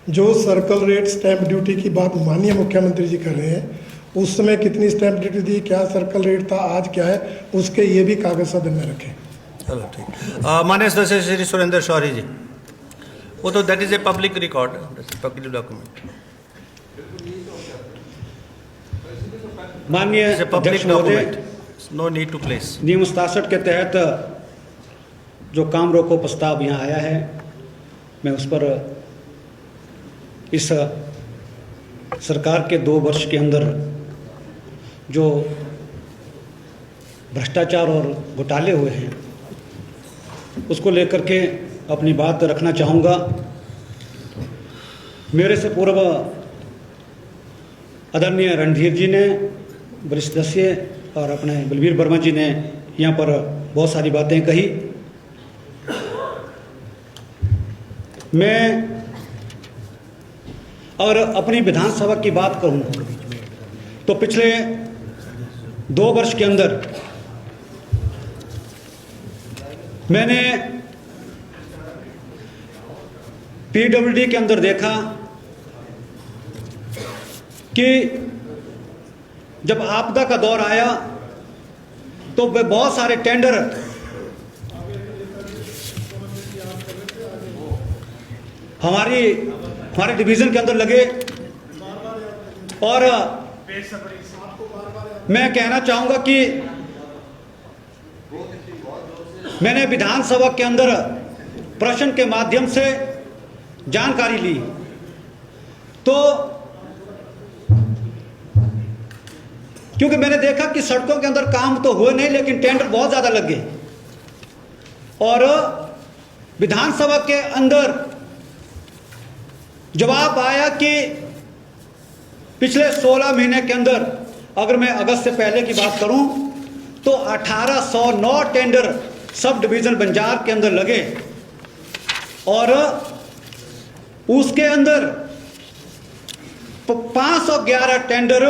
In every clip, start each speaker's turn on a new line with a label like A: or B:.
A: जो circle rate stamp duty की बात माननीय मुख्यमंत्री जी कर रहे हैं, उस समय कितनी स्टैंप ड्यूटी थी, क्या सर्कल रेट था, आज क्या है, उसके ये भी कागज सदन में रखें।
B: चलो ठीक। माननीय सदस्य श्री सुरेंद्र शौरी जी, वो तो that is a public record, public document,
C: माननीय
B: पब्लिक
C: अध्यक्ष महोदय,
B: document, no need to place.
C: नियम 67 के तहत जो काम रोको प्रस्ताव यहाँ आया है, मैं उस पर इस सरकार के 2 वर्ष के अंदर जो भ्रष्टाचार और घोटाले हुए हैं उसको लेकर के अपनी बात रखना चाहूँगा। मेरे से पूर्व आदरणीय रणधीर जी ने, वरिष्ठ सदस्य और अपने बलवीर वर्मा जी ने यहाँ पर बहुत सारी बातें कही। मैं अगर अपनी विधानसभा की बात करूं तो पिछले 2 वर्ष के अंदर मैंने पीडब्ल्यूडी के अंदर देखा कि जब आपदा का दौर आया तो बहुत सारे टेंडर हमारे डिवीज़न के अंदर लगे। और मैं कहना चाहूँगा कि मैंने विधानसभा के अंदर प्रश्न के माध्यम से जानकारी ली तो क्योंकि मैंने देखा कि सड़कों के अंदर काम तो हुए नहीं, लेकिन टेंडर बहुत ज़्यादा लग गए। और विधानसभा के अंदर जवाब आया कि पिछले 16 महीने के अंदर, अगर मैं अगस्त से पहले की बात करूं तो 1809 टेंडर सब डिवीज़न बंजार के अंदर लगे और उसके अंदर 511 टेंडर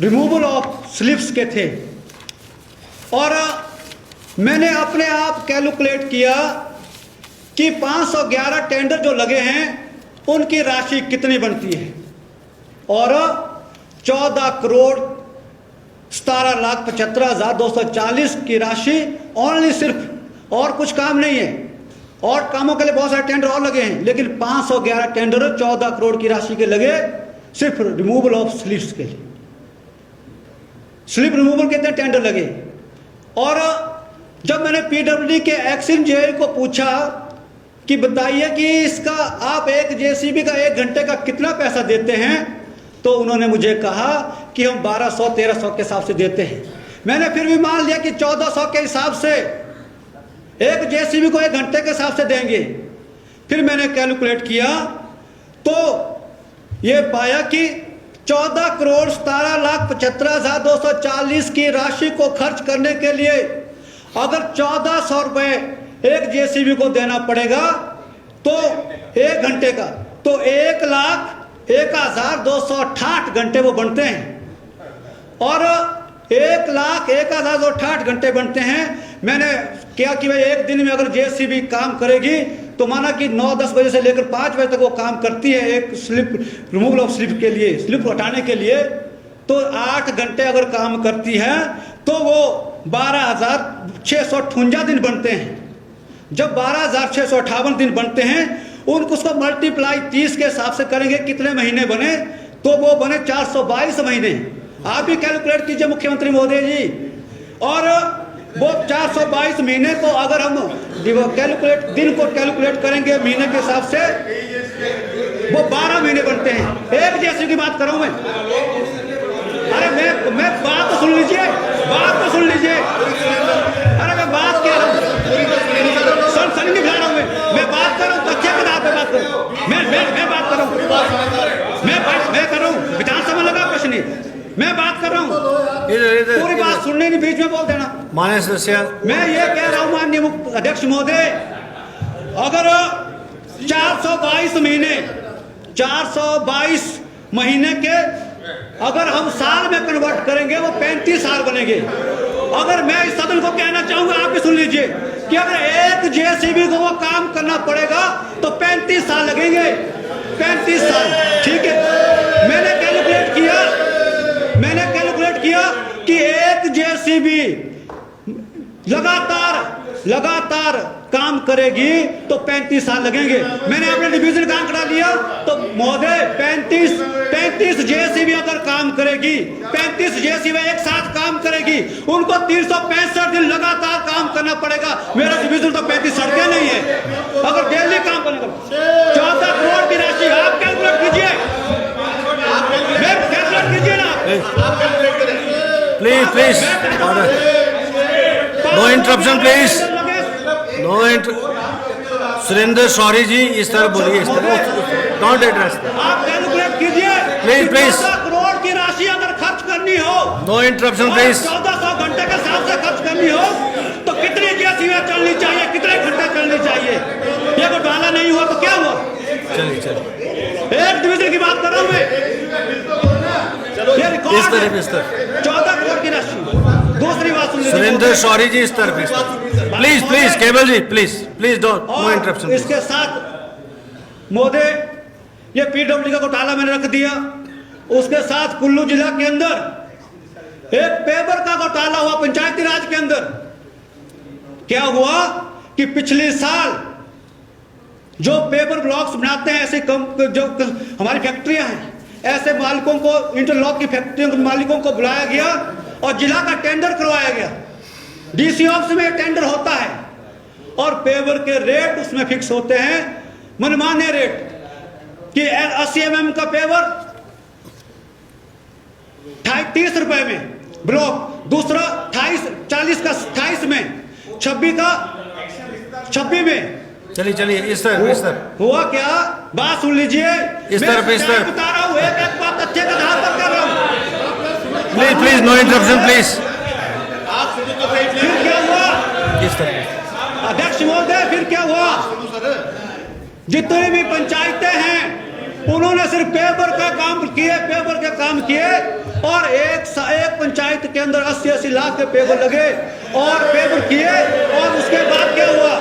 C: रिमूवल ऑफ स्लिप्स के थे। और मैंने अपने आप कैलकुलेट किया कि 511 टेंडर जो लगे हैं उनकी राशि कितनी बनती है, और 14 करोड़ 17,75,240 की राशि ओनली, सिर्फ, और कुछ काम नहीं है, और कामों के लिए बहुत सारे टेंडर और लगे हैं, लेकिन 511 टेंडर 14 करोड़ की राशि के लगे सिर्फ रिमूवल ऑफ स्लिप्स के लिए। स्लिप रिमूवल के इतने टेंडर लगे। और जब मैंने पीडब्ल्यूडी के एक्सिन जेई को पूछा कि बताइए कि इसका आप एक जेसीबी का 1 घंटे का कितना पैसा देते हैं, तो उन्होंने मुझे कहा कि हम 1200-1300 के हिसाब से देते हैं। मैंने फिर भी मान लिया कि 1400 के हिसाब से एक जेसीबी को 1 घंटे के हिसाब से देंगे। फिर मैंने कैलकुलेट किया तो ये पाया कि 14 करोड़ 17,75,240 की राशि को खर्च करने के लिए अगर 1400 रुपये एक जेसीबी को देना पड़ेगा तो 1 घंटे का, तो 1,01,268 घंटे वो बनते हैं। और 1,01,268 घंटे बनते हैं। मैंने क्या कि भाई एक दिन में अगर जेसीबी काम करेगी तो माना कि 9-10 बजे से लेकर 5 बजे तक वो काम करती है एक स्लिप रिमूवल ऑफ स्लिप के लिए, स्लिप हटाने के लिए, तो 8 घंटे अगर काम करती है तो वो 12,658 दिन बनते हैं। जब 12,658 दिन बनते हैं उनको उसको मल्टीप्लाई 30 के हिसाब से करेंगे कितने महीने बने, तो वो बने 422 महीने। आप भी कैलकुलेट कीजिए मुख्यमंत्री महोदय जी। और वो 422 महीने को अगर हम कैलकुलेट दिन को कैलकुलेट करेंगे महीने के हिसाब से, वो 12 महीने बनते हैं। एक जैसे की बात कर रहा हूं मैं। अरे मैं बात तो सुन लीजिए, बात तो सुन लीजिए। अरे मैं बात कह रहा हूँ, सन नहीं फैला रहा हूँ मैं बात कर रहा हूँ, तथ्य के आधार पर बात कर रहा हूँ। मैं बात कर रहा हूँ, मैं कर रहा हूँ, विधानसभा लगा प्रश्न, मैं बात कर रहा हूँ। पूरी बात सुनने नहीं, बीच में बोल देना।
B: माननीय सदस्य,
C: मैं ये कह रहा हूँ माननीय अध्यक्ष महोदय, अगर 422 महीने के अगर हम साल में कन्वर्ट करेंगे वो 35 साल बनेंगे। अगर मैं इस सदन को कहना चाहूंगा, आप भी सुन लीजिए, कि अगर एक जेसीबी को वो काम करना पड़ेगा तो 35 साल 35 साल, ठीक है। मैंने कैलकुलेट किया कि एक जेसीबी लगातार काम करेगी तो 35 साल लगेंगे। मैंने अपने डिवीजन का आंकड़ा लिया तो महोदय 35 जेसीबी अगर काम करेगी, 35 जेसीबी एक साथ काम करेगी, उनको 365 दिन लगातार काम करना पड़ेगा। मेरा डिवीजन तो 35 सड़कें नहीं है, अगर डेली काम करने का 14 करोड़ की राशि आप कैलकुलेट कीजिए, कैलकुलेट कीजिए ना
B: please no interruption please, no Surendra Shourie ji इस तरह बोलिए, इस तरह डोंट एड्रेस।
C: आप कैलकुलेट कीजिए,
B: प्लीज
C: 14 करोड़ की राशि अगर खर्च करनी हो,
B: नो इंटरप्शन प्लीज।
C: 1400 घंटे के हिसाब से खर्च करनी हो तो कितनी जेसीबी चलनी चाहिए, कितने घंटे चलनी चाहिए? ये घोटाला नहीं हुआ तो क्या हुआ?
B: चलिए
C: एक डिवीजन की बात कर रहा हूं मैं, ये रिकॉर्ड
B: इस तरह
C: 14 करोड़ की राशि। दूसरी बात सुन लीजिए
B: सुरेंद्र शौरी जी इस तरह प्लीज केवल जी प्लीज डोंट, नो इंटरप्शन।
C: इसके साथ महोदय ये पीडब्ल्यू का घोटाला मैंने रख दिया, उसके साथ कुल्लू जिला के अंदर एक पेपर का घोटाला हुआ पंचायती राज के अंदर। क्या हुआ कि पिछले साल जो पेपर ब्लॉक्स बनाते हैं, ऐसे जो हमारी फैक्ट्रियां हैं, ऐसे मालिकों को, इंटरलॉक की फैक्ट्रियों के मालिकों को बुलाया गया और जिला का टेंडर करवाया गया। डीसी ऑफिस में टेंडर होता है और पेपर के रेट उसमें फिक्स होते हैं, मनमाने रेट कि 80 mm का पेपर 30 रुपए में ब्लॉक, दूसरा 40 का 28 में, 26 में।
B: चलिए इस तरह
C: हुआ क्या, बात सुन लीजिए,
B: इस तरफ
C: बता रहा हूं, एक बात तथ्य के आधार पर कर रहा हूं।
B: Please no interruption please.
C: फिर क्या हुआ
B: इस तरह
C: अध्यक्ष महोदय, फिर क्या हुआ? जितनी भी पंचायतें हैं उन्होंने सिर्फ पेपर का काम किए और एक पंचायत के अंदर 80 लाख के पेपर लगे और पेपर किए। और उसके बाद क्या हुआ,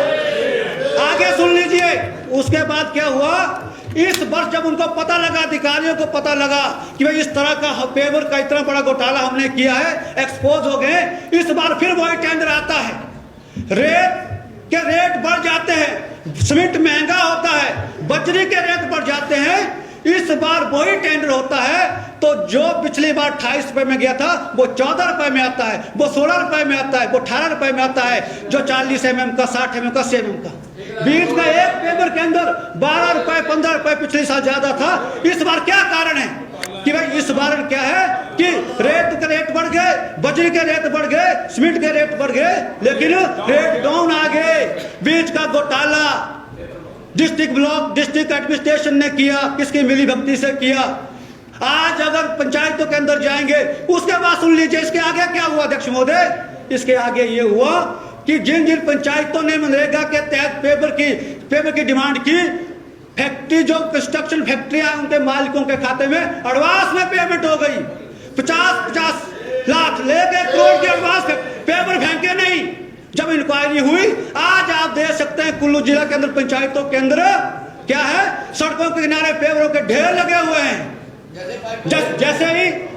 C: आगे सुन लीजिए, उसके बाद क्या हुआ? इस वर्ष जब उनको पता लगा, अधिकारियों को पता लगा कि भाई इस तरह का पेपर का इतना बड़ा घोटाला हमने किया है, एक्सपोज हो गए, इस बार फिर वही टेंडर आता है, रेट बढ़ जाते हैं, सीमेंट महंगा होता है, बजरी के रेट बढ़ जाते हैं, इस बार वही टेंडर होता है तो जो पिछली बार 28 रुपए में गया था वो 14 रुपए में आता है, वो 16 रुपए में आता है, वो 18 रुपए में आता है, जो 40 mm का, 60 mm का, 80 mm का। बीच का एक पेपर के अंदर 12 रुपए 15 रुपए पिछले साल ज्यादा था। इस बार क्या कारण है कि भाई इस बार क्या है कि रेट के रेट बढ़ गए, बजरी के रेट बढ़ गए, सीमेंट के रेट बढ़ गए, लेकिन रेट डाउन आ गए। बीच का घोटाला डिस्ट्रिक्ट ब्लॉक, डिस्ट्रिक्ट एडमिनिस्ट्रेशन ने किया, किसकी मिलीभगती से किया। आज अगर पंचायतों के अंदर जाएंगे, उसके बाद सुन लीजिए इसके आगे क्या हुआ अध्यक्ष महोदय। इसके आगे ये हुआ कि जिन जिन पंचायतों ने मनरेगा के तहत पेपर की डिमांड की, फैक्ट्री जो कंस्ट्रक्शन फैक्ट्रियां उनके मालिकों के खाते में एडवांस में पेमेंट हो गई। 50 लाख लेके करोड़ के एडवांस पेपर फेंके नहीं। जब इंक्वायरी हुई, आज आप देख सकते हैं कुल्लू जिला के अंदर पंचायतों के अंदर क्या है, सड़कों के किनारे पेपरों के ढेर लगे हुए हैं।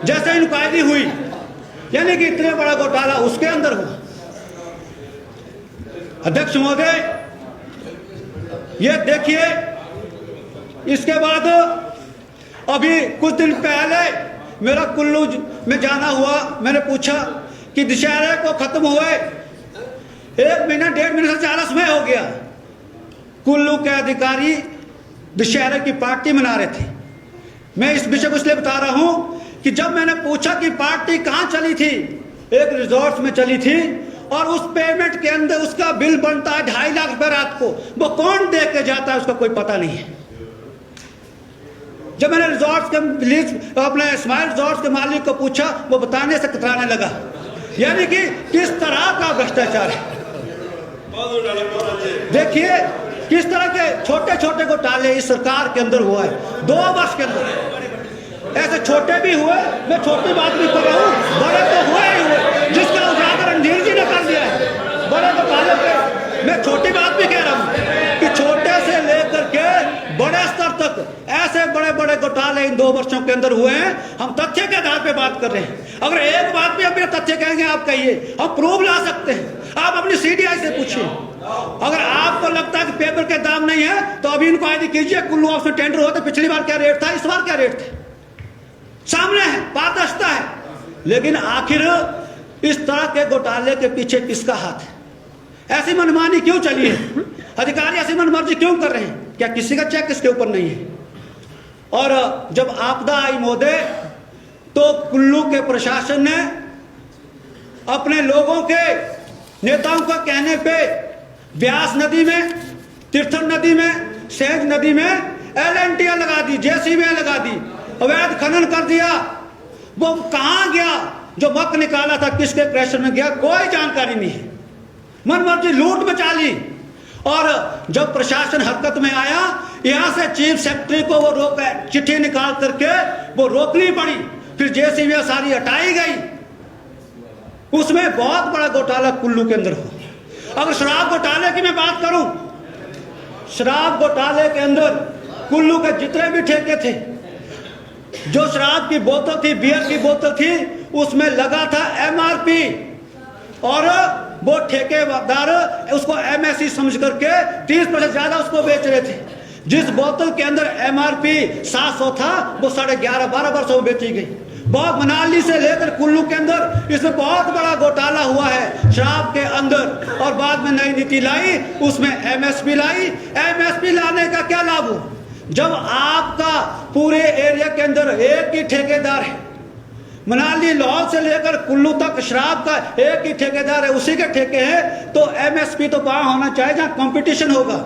C: जैसे इंक्वायरी हुई, यानी कि इतने बड़ा घोटाला उसके अंदर हुआ। अध्यक्ष महोदय ये देखिए, इसके बाद अभी कुछ दिन पहले मेरा कुल्लू में जाना हुआ। मैंने पूछा कि दशहरे को खत्म हुए 1 महीना 1.5 महीने से ज्यादा समय हो गया, कुल्लू के अधिकारी दशहरे की पार्टी मना रहे थे। मैं इस विषय को इसलिए बता रहा हूं कि जब मैंने पूछा कि पार्टी कहां चली थी, एक रिजॉर्ट में चली थी और उस पेमेंट के अंदर उसका बिल बनता है 2.5 लाख रुपए रात को, वो कौन दे के जाता है उसका कोई पता नहीं है। जब मैंने रिजॉर्ट के अपने स्माइल रिजॉर्ट के मालिक को पूछा, वो बताने से कतराने लगा। यानी कि किस तरह का भ्रष्टाचार है। देखिए किस तरह के छोटे छोटे घोटाले इस सरकार के अंदर हुआ है 2 वर्ष के अंदर। ऐसे छोटे भी हुए, मैं छोटी बात भी कर रहा हूँ, बड़े तो हुए ही हुए, जिसका उजागर रणधीर जी ने कर दिया है। बड़े घोटाले पे मैं छोटी बात भी कह रहा हूँ कि छोटे से लेकर के बड़े स्तर तक ऐसे 2 वर्षों के अंदर हुए हैं, हम तथ्य के आधार पे बात कर रहे हैं। अगर एक बात पे अपने तथ्य कहेंगे आप कहिए, हम प्रूफ ला सकते हैं। आप अपनी सीडीआई से पूछिए। अगर आपको लगता है कि पेपर के दाम नहीं है तो अभी इंक्वायरी कीजिए, कुल्लू हाउस में टेंडर होते पिछली बार क्या रेट था, इस बार क्या रेट थे, सामने है, पारदर्शिता है। लेकिन आखिर इस तरह के घोटाले के पीछे किसका हाथ है? ऐसी मनमानी क्यों चली है? अधिकारी ऐसी मनमर्जी क्यों कर रहे हैं? क्या किसी का चेक इसके ऊपर नहीं है? और जब आपदा आई महोदय, तो कुल्लू के प्रशासन ने अपने लोगों के नेताओं का कहने पे ब्यास नदी में, तीर्थन नदी में, सेंज नदी में LNTR लगा दी, JCB लगा दी, अवैध खनन कर दिया। वो कहां गया? जो मक निकाला था किसके प्रेशर में गया, कोई जानकारी नहीं है। मनमर्जी लूट मचा ली। और जब प्रशासन हरकत में आया, यहां से चीफ सेक्रेटरी को वो रोक, चिट्ठी निकाल करके वो रोकनी पड़ी, फिर JCB सारी हटाई गई। उसमें बहुत बड़ा घोटाला कुल्लू के अंदर हो। अगर शराब घोटाले की मैं बात करूं, शराब घोटाले के अंदर कुल्लू के जितने भी ठेके थे, जो शराब की बोतल थी, बियर की बोतल थी, उसमें लगा था MRP, और वो ठेकेदार उसको MSC समझ करके 30% ज्यादा उसको बेच रहे थे। जिस बोतल के अंदर MRP 700 था, वो 11.5-12 में बेची गई। बहुत मनाली से लेकर कुल्लू के अंदर इसमें बहुत बड़ा घोटाला हुआ है शराब के अंदर। और बाद में नई नीति लाई, उसमें MSP लाई। MSP लाने का क्या लाभ हुआ? जब आपका पूरे एरिया के अंदर एक ही ठेकेदार है, मनाली लाहौर से लेकर कुल्लू तक शराब का एक ही ठेकेदार है, उसी के ठेके हैं, तो MSP तो वहां होना चाहिए जहां कंपटीशन होगा।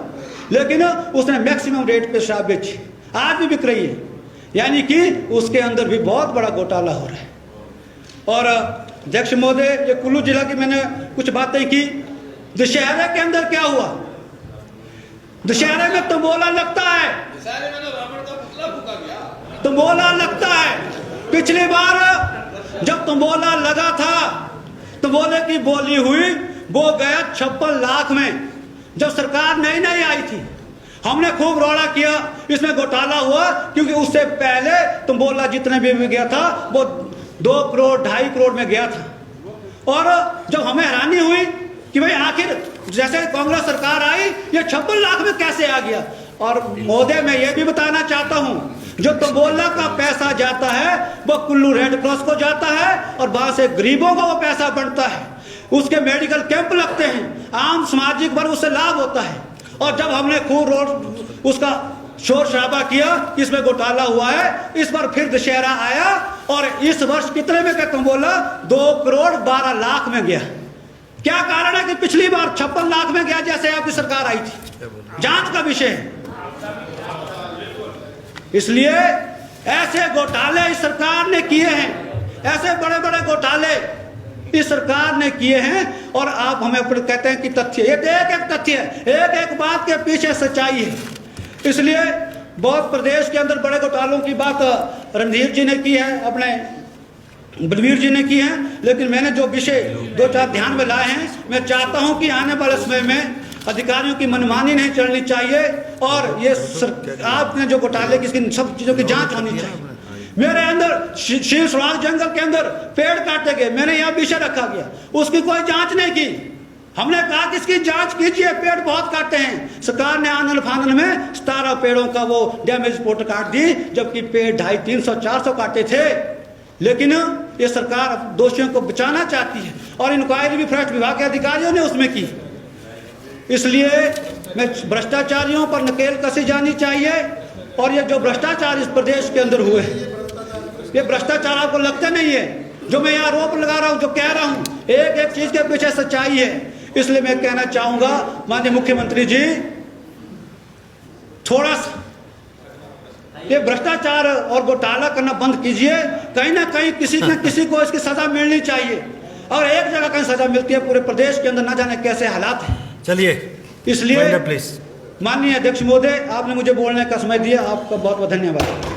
C: लेकिन उसने मैक्सिमम रेट पे शराब बेची, आज भी बिक रही है। यानी कि उसके अंदर भी बहुत बड़ा घोटाला हो रहा है। और अध्यक्ष महोदय, ये कुल्लू जिला की मैंने कुछ बातें की। दशहरे के अंदर क्या हुआ? दशहरे में तंबोला लगता है, तंबोला लगता है। पिछली बार जब तंबोला लगा था, तंबोले की बोली हुई, वो गया 56 लाख में। जब सरकार नई नई आई थी, हमने खूब रौला किया, इसमें घोटाला हुआ, क्योंकि उससे पहले तंबोला जितने भी गया था वो 2 करोड़ 2.5 करोड़ में गया था। और जब हमें हैरानी हुई कि भाई आखिर जैसे कांग्रेस सरकार आई, ये 56 लाख में कैसे आ गया? और महोदय, मैं ये भी बताना चाहता हूं, जो तंबोला का पैसा जाता है वो कुल्लू रेड क्रॉस को जाता है, और वहां से गरीबों को वो पैसा बढ़ता है। उसके मेडिकल कैंप लगते हैं, आम सामाजिक वर्ग उससे लाभ होता है। और जब हमने खूब रोड उसका शोर शराबा किया, इसमें घोटाला हुआ है, इस बार फिर दशहरा आया, और इस वर्ष कितने में क्या तंबोला 2 करोड़ 12 लाख में गया। क्या कारण है कि पिछली बार 56 लाख में गया जैसे आपकी सरकार आई थी? जांच का विषय है। इसलिए ऐसे घोटाले इस सरकार ने किए हैं, ऐसे बड़े बड़े घोटाले इस सरकार ने किए हैं। और आप हमें कहते हैं कि तथ्य, ये एक एक तथ्य है, एक एक बात के पीछे सच्चाई है। इसलिए बहुत प्रदेश के अंदर बड़े घोटालों की बात रणधीर जी ने की है, अपने बलवीर जी ने की है। लेकिन मैंने जो विषय 2-4 ध्यान में लाए हैं, मैं चाहता हूं कि आने वाले समय में अधिकारियों की मनमानी नहीं चलनी चाहिए, और ये आपने जो घोटाले की सब चीजों की जांच होनी चाहिए। मेरे अंदर शील स्वराज जंगल के अंदर पेड़ काटे गए, मैंने यहाँ विषय रखा गया, उसकी कोई जांच नहीं की। हमने कहा कि इसकी जांच कीजिए, पेड़ बहुत काटे हैं। सरकार ने आनंद फानन में 17 पेड़ों का वो डैमेज रिपोर्ट काट दी, जबकि पेड़ 250, 300, 400 काटे थे। लेकिन ये सरकार दोषियों को बचाना चाहती है, और इंक्वायरी भी फॉरेस्ट विभाग के अधिकारियों ने उसमें की। इसलिए मैं भ्रष्टाचारियों पर नकेल कसी जानी चाहिए। और ये जो भ्रष्टाचार इस प्रदेश के अंदर हुए, ये भ्रष्टाचार आपको लगता नहीं है? जो मैं यहाँ आरोप लगा रहा हूँ, जो कह रहा हूँ, एक एक चीज के पीछे सच्चाई है। इसलिए मैं कहना चाहूंगा माननीय मुख्यमंत्री जी, थोड़ा सा ये भ्रष्टाचार और घोटाला करना बंद कीजिए। कहीं ना कहीं किसी न किसी को इसकी सजा मिलनी चाहिए, और एक जगह कहीं सजा मिलती है, पूरे प्रदेश के अंदर ना जाने कैसे हालात हैं।
B: चलिए,
C: इसलिए
B: प्लीज।
C: माननीय अध्यक्ष महोदय, आपने मुझे बोलने का समय दिया, आपका बहुत बहुत धन्यवाद।